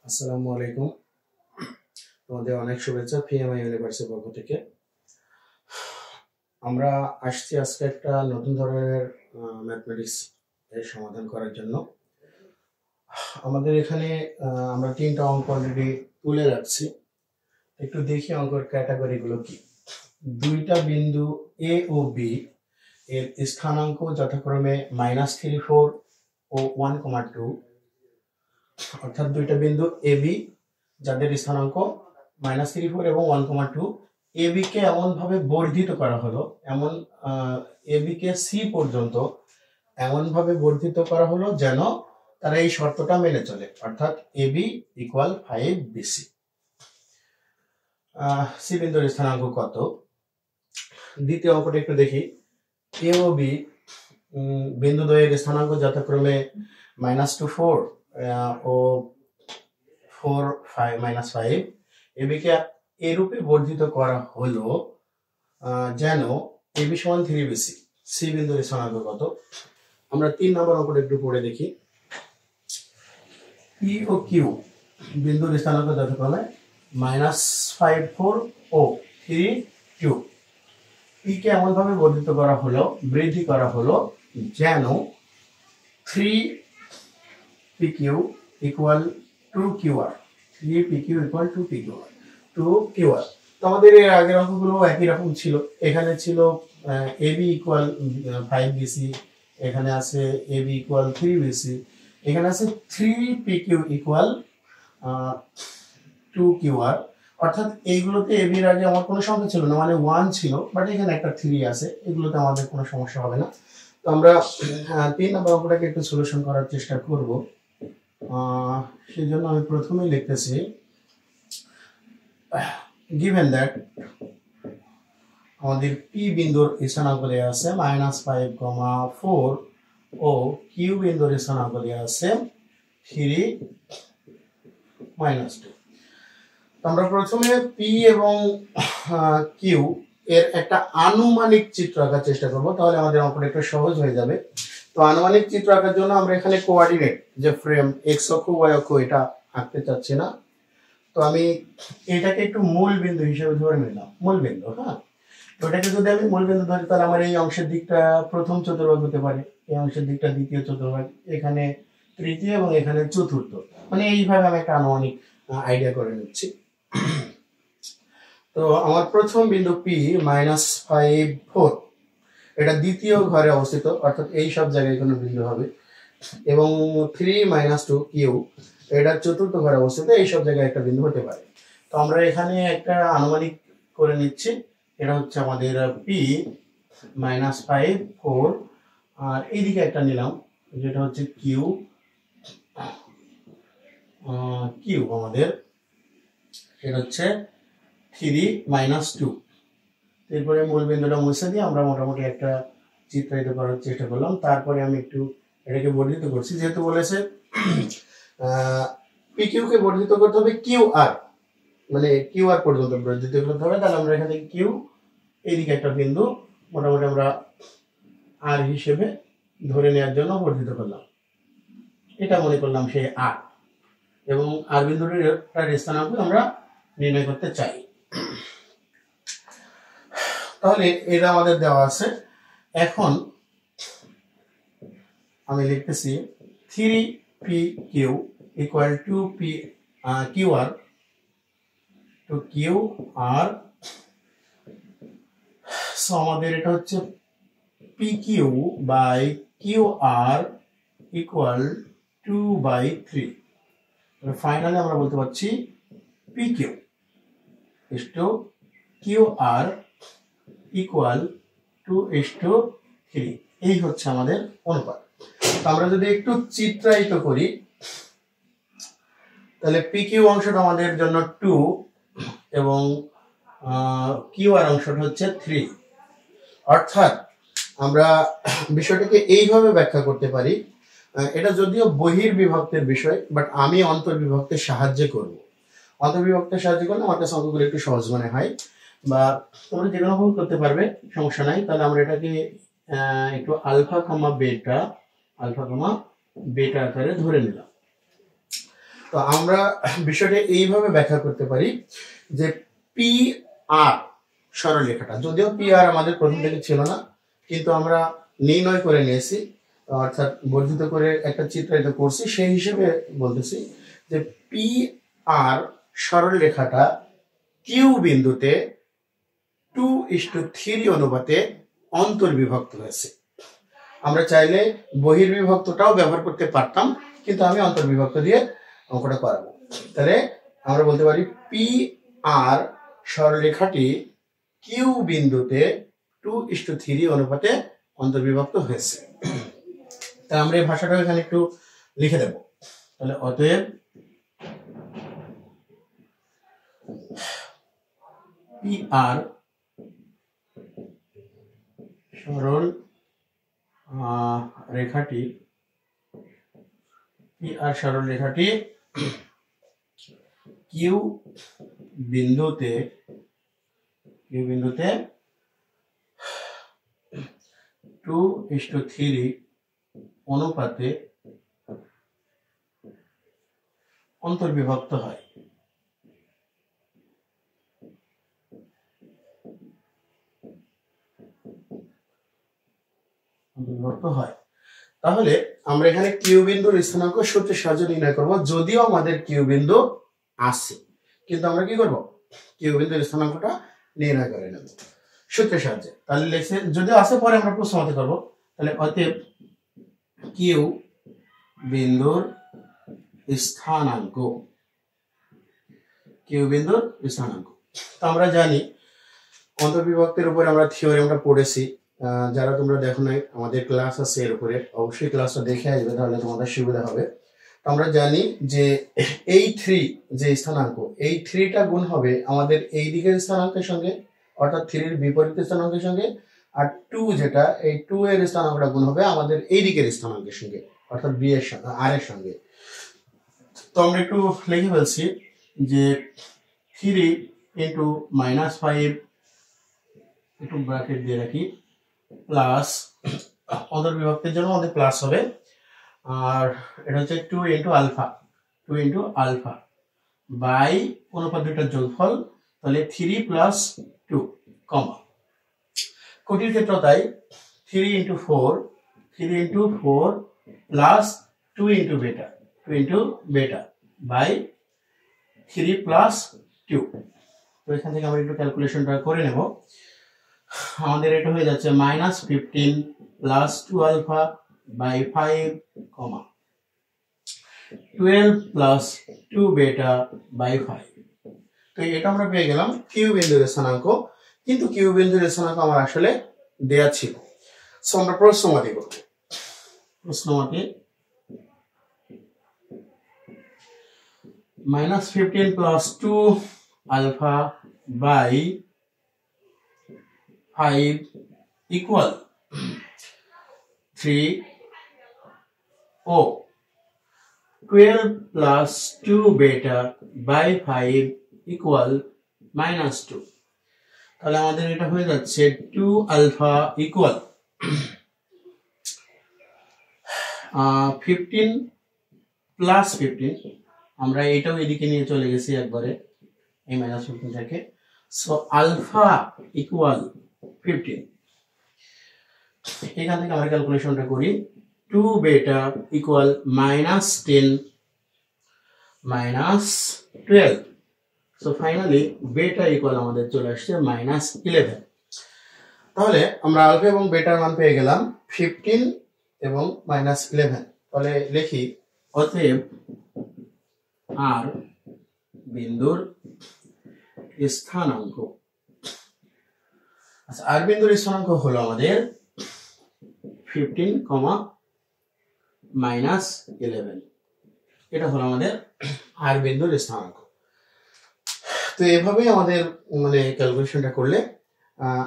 আসসালামু আলাইকুম। তোমাদের অনেক শুভেচ্ছা পিএমআই ইউনিভার্সিটির পক্ষ থেকে। আমরা আসছি আজকে একটা নতুন ধরনের ম্যাথমেটিক্স এর সমাধান করার জন্য। আমাদের এখানে আমরা 3টা অঙ্ক অলরেডি তুলে রাখছি। একটু দেখি অঙ্কের ক্যাটাগরিগুলো কি। দুইটা বিন্দু এ ও বি এর স্থানাঙ্ক যথাক্রমে -34 ও 1,2, অর্থাৎ দুইটা বিন্দু এ বি যাদের স্থানাঙ্ক -34 এবং 1,2, এ বি কে এমন ভাবে বর্ধিত করা হলো, এ বি কে সি পর্যন্ত এমন ভাবে বর্ধিত করা হলো যেন তারা এই শর্তটা মেনে চলে, অর্থাৎ A B equal 5 BC. C বিন্দুর স্থানাঙ্ক কত? দ্বিতীয় অঙ্কটা একটু দেখি। এ ও বি বিন্দু দ্বয়ের স্থানাঙ্ক যথাক্রমে -4 ও 4 -5, এবিকে এরূপে বর্ধিত করা হলো যেন এবি সমান 3 বিসি। সি বিন্দুর স্থানাঙ্ক কত? আমরা 3 নম্বর অঙ্কটা একটু পড়ে দেখি। পি ও কিউ বিন্দুর স্থানাঙ্ক যথাক্রমে -54 ও 32, পি কে এমন ভাবে বর্ধিত করা হলো, বৃদ্ধি করা হলো যেন 3 PQ equal 2 QR, 3 PQ equal 2 PQR, 2 QR। তো আমাদের এর আগের অঙ্কগুলো একই রকম ছিল। এখানে ছিল AB ইকুয়াল 5 BC, এখানে আছে AB ইকুয়াল 3 BC, এখানে আছে 3 PQ ইকুয়াল 2 QR। অর্থাৎ এইগুলোতে AB এর আগে আমার কোনো সংখ্যা ছিল না, মানে 1 ছিল, বাট এখানে একটা 3 আছে, এগুলোতে আমাদের কোনো সমস্যা হবে না। তো আমরা 3 নম্বর অঙ্কটাকে একটু সলিউশন করার চেষ্টা করব। সেই জন্য আমি প্রথমেই লিখতেছি, given that আমাদের পি বিন্দুর স্থানাঙ্ক দেওয়া আছে -5,4 ও কিউ বিন্দুর স্থানাঙ্ক দেওয়া আছে 3 -2। আমরা প্রথমে পি এবং কিউ এর একটা আনুমানিক চিত্র আঁকার চেষ্টা করব, তাহলে আমাদের অঙ্কটা একটু সহজ হয়ে যাবে। তো আনুমানিক চিত্র আঁকার জন্য আমরা এখানে কোঅর্ডিনেট যে ফ্রেম এক্স অক্ষ ওয়াই অক্ষ এটা আঁকতে চাচ্ছি না। তো আমি এটাকে একটু মূল বিন্দু হিসেবে ধরে নিলাম, মূল বিন্দু। হ্যাঁ, তো এটাকে যদি আমি মূল বিন্দু ধরি তাহলে আমার এই অংশের দিকটা প্রথম চতুর্ভাগ হতে পারে, এই অংশের দিকটা দ্বিতীয় চতুর্ভাগ, এখানে তৃতীয় এবং এখানে চতুর্থ। মানে এইভাবে আমি একটা আনুমানিক আইডিয়া করে নিচ্ছি। তো আমার প্রথম বিন্দু পি -5,4 এটা দ্বিতীয় ঘরে অবস্থিত, অর্থাৎ এই সব জায়গায় কোনো বিন্দু হবে, এবং 3 -2 কিউ এটা চতুর্থ ঘরে অবস্থিত, এই সব জায়গায় একটা বিন্দু হতে পারে। তো আমরা এখানে একটা আনুমানিক করে নিচ্ছি, এটা হচ্ছে আমাদের পি -5,4, আর এইদিকে একটা নিলাম যেটা হচ্ছে কিউ, আমাদের এটা হচ্ছে 3 -2। এরপরে মূল বিন্দুটা মুছে দিয়ে আমরা মোটামুটি একটা চিত্রায়িত করার চেষ্টা করলাম। তারপরে আমি একটু এটাকে বর্ধিত করছি, যেহেতু বলেছে PQ কে বর্ধিত করতে হবে QR, মানে QR পর্যন্ত বর্ধিত করতে হবে। তাহলে আমরা এখানে কিউ এইদিকে একটা বিন্দু মোটামুটি আমরা আর হিসেবে ধরে নেওয়ার জন্য বর্ধিত করলাম, এটা মনে করলাম সেই আর, এবং আর বিন্দুটির স্থানাঙ্ক আমরা নির্ণয় করতে চাই। তাহলে এটা আমাদের দেওয়া আছে। এখন আমি লিখতেছি 3PQ equal to QR to QR। So আমাদের এটা হচ্ছে PQ by QR equal 2/3। Finally আমরা বলতে পারছি PQ is to QR equal 2:3। এই হচ্ছে আমাদের অনুপাত। আমরা যদি একটু চিত্রায়িত করি তাহলে PQ অংশটা আমাদের জন্য 2 এবং QR অংশটা হচ্ছে 3। অর্থাৎ আমরা বিষয়টাকে এইভাবে ব্যাখ্যা করতে পারি, এটা যদিও বহির্বিভক্তের বিষয়, বাট আমি অন্তর্বিভক্তের সাহায্যে করব। অন্তর্বিভক্তের সাহায্যে করলে আমার কাছে অঙ্কগুলো একটু সহজ মনে হয়, বা তোমরা যে কোনো করতে পারবে, সমস্যা নাই। তাহলে আমরা এটাকে একটু আলফা কমা বেটা আকারে ধরে নিলাম। তো আমরা বিষয়টা এইভাবে ব্যাখ্যা করতে পারি যে পি আর সরলরেখাটা, যদিও পি আর আমাদের প্রথম থেকে ছিল না, কিন্তু আমরা নির্ণয় করে নিয়েছি, অর্থাৎ বর্ধিত করে একটা চিত্রায়িত করছি, সেই হিসেবে বলতেছি যে পি আর সরলরেখাটা কিউ বিন্দুতে 2:3 অনুপাতে অন্তর্বিভক্ত হয়েছে। আমরা চাইলে বহির্বিভক্তটাও ব্যবহার করতে পারতাম, কিন্তু আমি অন্তর্বিভক্ত দিয়ে অঙ্কটা করাবো। তাহলে আমরা বলতে পারি পি আর সরলরেখাটি কিউ বিন্দুতে 2:3 অনুপাতে অন্তর্বিভক্ত হয়েছে। তাই আমরা এই ভাষাটা এখানে একটু লিখে দেব। তাহলে অতএব পি আর সরল রেখাটি কিউ বিন্দুতে 2:3 অনুপাতে অন্তর্বিভক্ত হয়। তাহলে আমরা এখানে কিউ বিন্দুর স্থানাঙ্ক সূত্রের সাহায্যে নির্ণয় করব। যদিও আমাদের কিউ বিন্দু আছে, কিন্তু আমরা কি করব, কিউ বিন্দুর স্থানাঙ্কটা নির্ণয় করে নেব সূত্রের সাহায্যে। তাহলে লিখছে যদিও আছে, পরে আমরা প্রশ্ন মতে করব। তাহলে অতএব কিউ বিন্দুর স্থানাঙ্ক, তো আমরা জানি অন্তর্বিভক্তের উপরে আমরা থিওরিটা পড়েছি। যারা তোমরা দেখো নাই, আমাদের ক্লাস আছে এর উপরে, অবশ্যই ক্লাসটা দেখে আসবে, তাহলে তোমাদের সুবিধা হবে। তো আমরা জানি যে এই 3 যে স্থানাঙ্ক, এই 3টা গুণ হবে আমাদের এই দিকের স্থানাঙ্কের সঙ্গে, অর্থাৎ 3 এর বিপরীত স্থানাঙ্কের সঙ্গে, আর 2 যেটা, এই 2 এর স্থানাঙ্কটা গুণ হবে আমাদের এই দিকের স্থানাঙ্কের সঙ্গে, অর্থাৎ বি এর সঙ্গে, আর এর সঙ্গে। তো আমরা একটু লিখে ফেলছি যে 3 × -5, একটু ব্র্যাকেট দিয়ে রাখি, প্লাস অন্তর্বিভক্তের জন্য আমাদের প্লাস হবে, আর এটা হচ্ছে 2 × আলফা বাই অনুপাত দুইটার যোগফল, তাহলে 3 + 2 কমা, কোটির ক্ষেত্র তাই 3 × 4 প্লাস 2 × বেটা বাই 3 + 2। তো এখান থেকে আমরা একটু ক্যালকুলেশনটা করে নেব। আমাদের এটা হয়ে যাচ্ছে -15 + 2α বাই 5, 12 + 2β বাই 5। তো এটা আমরা পেয়ে গেলাম কিউ বিন্দুর স্থানাঙ্ক, কিন্তু কিউ বিন্দুর স্থানাঙ্ক আমার আসলে দেয়া ছিল। সো আমরা প্রশ্নমতে করব। প্রশ্নমতে -15 + 2α বাই 5 equal 3, ও 12 + 2β বাই 5 equal -2। তাহলে আমাদের এটা হয়ে যাচ্ছে 2α equal 15 + 15, আমরা এটাও এদিকে নিয়ে চলে গেছি একবারে, এই -15টাকে। So alpha equal 15। এখান থেকে আমরা ক্যালকুলেশনটা করি, 2β equal -10 -12। So finally beta equal আমাদের চলে আসছে -11। তাহলে আমরা আলফা এবং বেটার মান পেয়ে গেলাম 15 এবং -11। তাহলে লিখি অতএব আর বিন্দুর স্থানাঙ্ক, আচ্ছা আর বিন্দুর স্থানাঙ্ক হলো আমাদের 15, -11। এটা হলো আমাদের আর বিন্দুর স্থানাঙ্ক। তো এভাবেই আমাদের মানে ক্যালকুলেশনটা করলে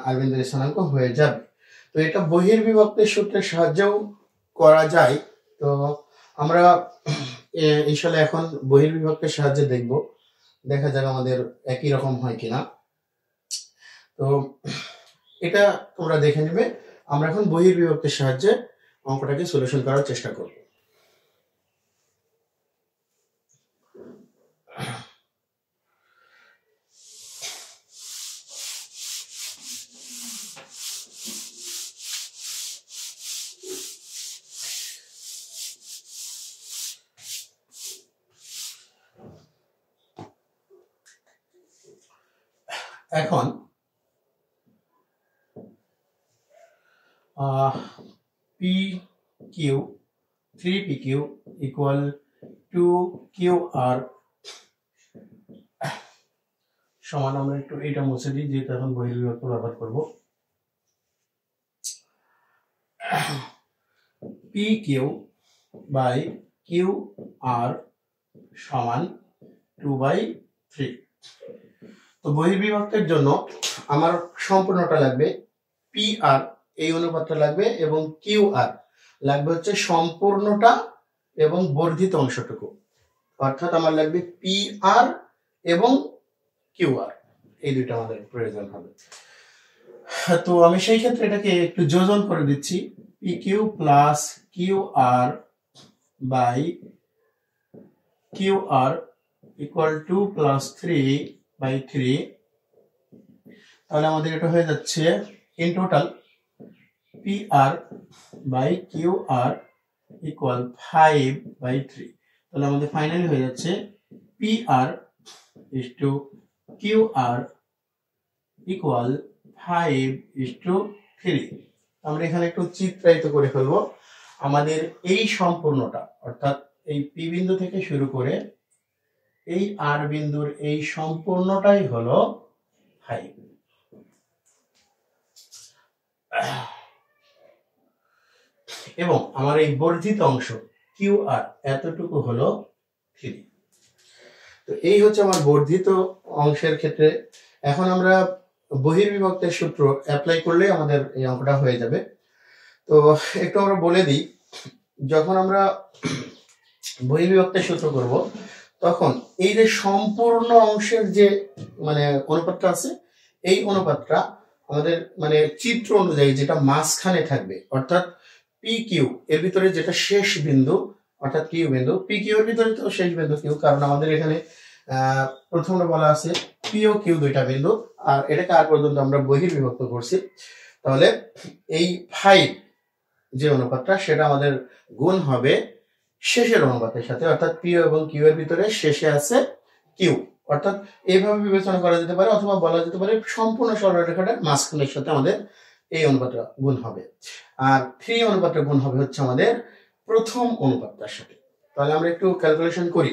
আর বিন্দুর স্থানাঙ্ক হয়ে যাবে। তো এটা বহির্বিভক্তের সূত্রের সাহায্যেও করা যায়। তো আমরা ইনশাআল্লাহ এখন বহির্বিভক্তের সাহায্যে দেখব, দেখা যাক আমাদের একই রকম হয় কিনা। তো এটা তোমরা দেখে নেবে। আমরা এখন বহির্বিভক্তের সাহায্যে অঙ্কটাকে সলিউশন করার চেষ্টা করব। এখন PQ 3PQ equal 2QR সমান, আমরা একটু এটা মুছে দিই যেহেতু এখন বহির্বিভক্ত ব্যবহার করব। PQ বাই QR সমান 2/3। তো বহির্বিভক্তের জন্য আমার সম্পূর্ণটা লাগবে, PR এই অনুপাতটা লাগবে, এবং QR লাগবে হচ্ছে সম্পূর্ণটা এবং বর্ধিত অংশটুকু, অর্থাৎ আমার লাগবে PR এবং QR, এই দুইটা আমাদের প্রয়োজন হবে। তো আমি সেই ক্ষেত্রে এটাকে একটু যোজন করে দিচ্ছি, PQ plus QR by QR equal 2 plus 3/3। তাহলে আমাদের এটা হয়ে যাচ্ছে in total PR by QR equal 5/3। তাহলে আমাদের ফাইনালি হয়ে যাচ্ছে PR is to QR equal 5:3। আমরা এখানে একটু চিত্রায়িত করে ফেলবো। আমাদের এই সম্পূর্ণটা, অর্থাৎ এই P বিন্দু থেকে শুরু করে এই R বিন্দুর এই সম্পূর্ণটাই হলো 5, এবং আমার এই বর্ধিত অংশ QR এতটুকু হলো 3। তো এই হচ্ছে আমার বর্ধিত অংশের ক্ষেত্রে। এখন আমরা বহির্বিভক্তের সূত্র অ্যাপ্লাই করলে আমাদের এই অঙ্কটা হয়ে যাবে। তো একটু আমরা বলে দিই, যখন আমরা বহির্বিভক্তের সূত্র করব তখন এই যে সম্পূর্ণ অংশের যে মানে অনুপাতটা আছে, এই অনুপাতটা আমাদের মানে চিত্র অনুযায়ী যেটা মাঝখানে থাকবে, অর্থাৎ PQ এর ভিতরে যেটা শেষ বিন্দু, অর্থাৎ Q বিন্দু, PQ এর ভিতরে তো শেষ বিন্দু Q, কারণ আমাদের এখানে প্রথমে বলা আছে P ও Q দুইটা বিন্দু, আর এটাকে আর পর্যন্ত আমরা বহির্বিভক্ত করছি। তাহলে এই 5 যে অনুপাতটা সেটা আমাদের গুণ হবে শেষের অনুপাতের সাথে, অর্থাৎ P এবং Q এর ভিতরে শেষে আছে Q, অর্থাৎ এইভাবে বিবেচনা করা যেতে পারে, অথবা বলা যেতে পারে সম্পূর্ণ সরলরেখাটার মাঝখানের সাথে আমাদের এই অনুপাতটা গুণ হবে। আর 3 অনুপাতটা গুণ হবে হচ্ছে আমাদের প্রথম অনুপাতটার সাথে। তাহলে আমরা একটু ক্যালকুলেশন করি।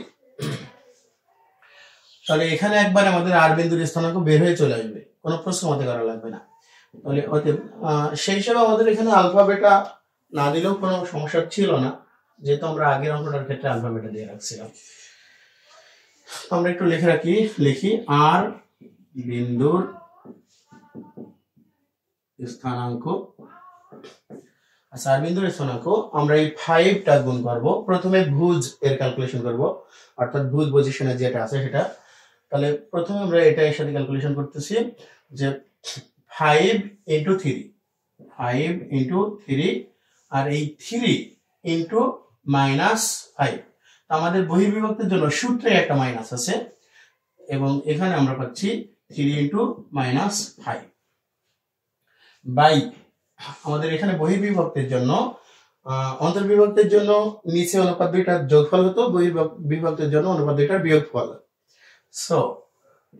তাহলে এখানে একবার আমাদের আর বিন্দুর স্থানাঙ্ক বের হয়ে চলে আসবে, কোনো প্রশ্ন মতে করা লাগবে না। তাহলে সেই হিসাবে আমাদের এখানে আলফা বেটা না দিলেও কোনো সমস্যা ছিল না, যেহেতু আমরা আগের অঙ্কটার ক্ষেত্রে আলফা বেটা দিয়ে রাখছিলাম। আমরা একটু লিখি আর বিন্দুর স্থানাঙ্ক, আচ্ছা আর বিন্দুর স্থানাঙ্ক আমরা এই 5টা গুণ করব, প্রথমে ভুজ এর ক্যালকুলেশন করব, অর্থাৎ ভুজ পজিশনে যেটা আছে সেটা। তাহলে প্রথমে আমরা এটা এর সাথে ক্যালকুলেশন করতেছি যে 5 × 3, 5 × 3, আর এই 3 × -5। আমাদের বহির্বিভক্তের জন্য সূত্রে একটা মাইনাস আছে, এবং এখানে আমরা পাচ্ছি 3 × -5 বাই আমাদের এখানে বহির্বিভক্তের জন্য, অন্তর্বিভক্তের জন্য নিচে অনুপাত দুইটার যোগফল হতো, বহির্বিভক্তের জন্য অনুপাত দুইটার বিয়োগফল। সো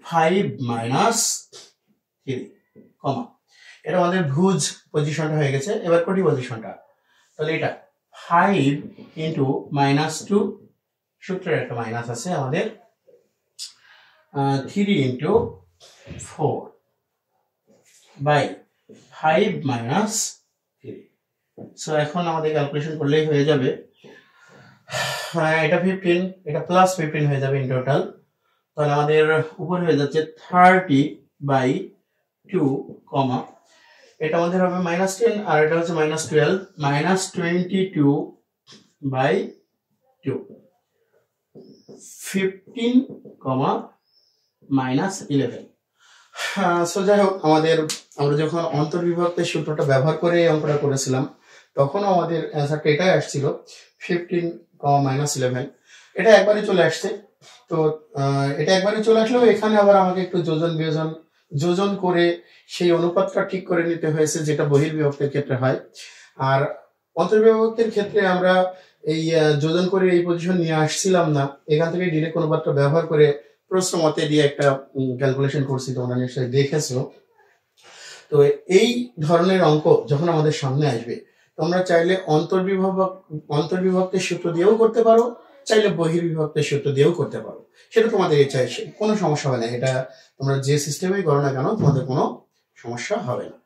5 - 3 কমা, এটা আমাদের ভুজ পজিশনটা হয়ে গেছে। এবার কোটি পজিশনটা, তাহলে এটা 5 × -2, সূত্রের একটা মাইনাস আছে আমাদের, 3 × 4 বাই 5 - 3। সো এখন আমাদের ক্যালকুলেশন করলেই হয়ে যাবে, এটা 15, এটা প্লাস 15 হয়ে যাবে ইন টোটাল। তাহলে আমাদের উপর হয়ে যাচ্ছে 30/2 কমা, এটা আমাদের হবে -10, আর এটা হচ্ছে -12, -22/2 15, -11। সো যাই হোক, আমরা যখন অন্তর্বিভক্তের সূত্রটা ব্যবহার করে এই অঙ্কটা করেছিলাম তখন আমাদের অ্যান্সারটা এটাই আসছিল, 15, -11। এটা একবারে চলে আসছে, তো এটা একবারে চলে আসলো। এখানে আবার আমাকে একটু যোজন বিয়োজন যোজন করে সেই অনুপাতটা ঠিক করে নিতে হয়েছে, যেটা বহির্বিভক্তের ক্ষেত্রে হয়। আর অন্তর্বিভক্তের ক্ষেত্রে আমরা এই যোজন করে এই পজিশন নিয়ে আসছিলাম না, এখান থেকে ডিরেক্ট অনুপাতটা ব্যবহার করে প্রশ্ন মতে দিয়ে একটা ক্যালকুলেশন করছি, তোমরা নিশ্চয়ই দেখেছো। তো এই ধরনের অঙ্ক যখন আমাদের সামনে আসবে, তোমরা চাইলে অন্তর্বিভক্তের সূত্র দিয়েও করতে পারো, চাইলে বহির্বিভক্তের সূত্র দিয়েও করতে পারো, সেটা তোমাদের ইচ্ছা। কোনো সমস্যা হবে না, এটা তোমরা যে সিস্টেমেই করো না কেন তোমাদের কোনো সমস্যা হবে না।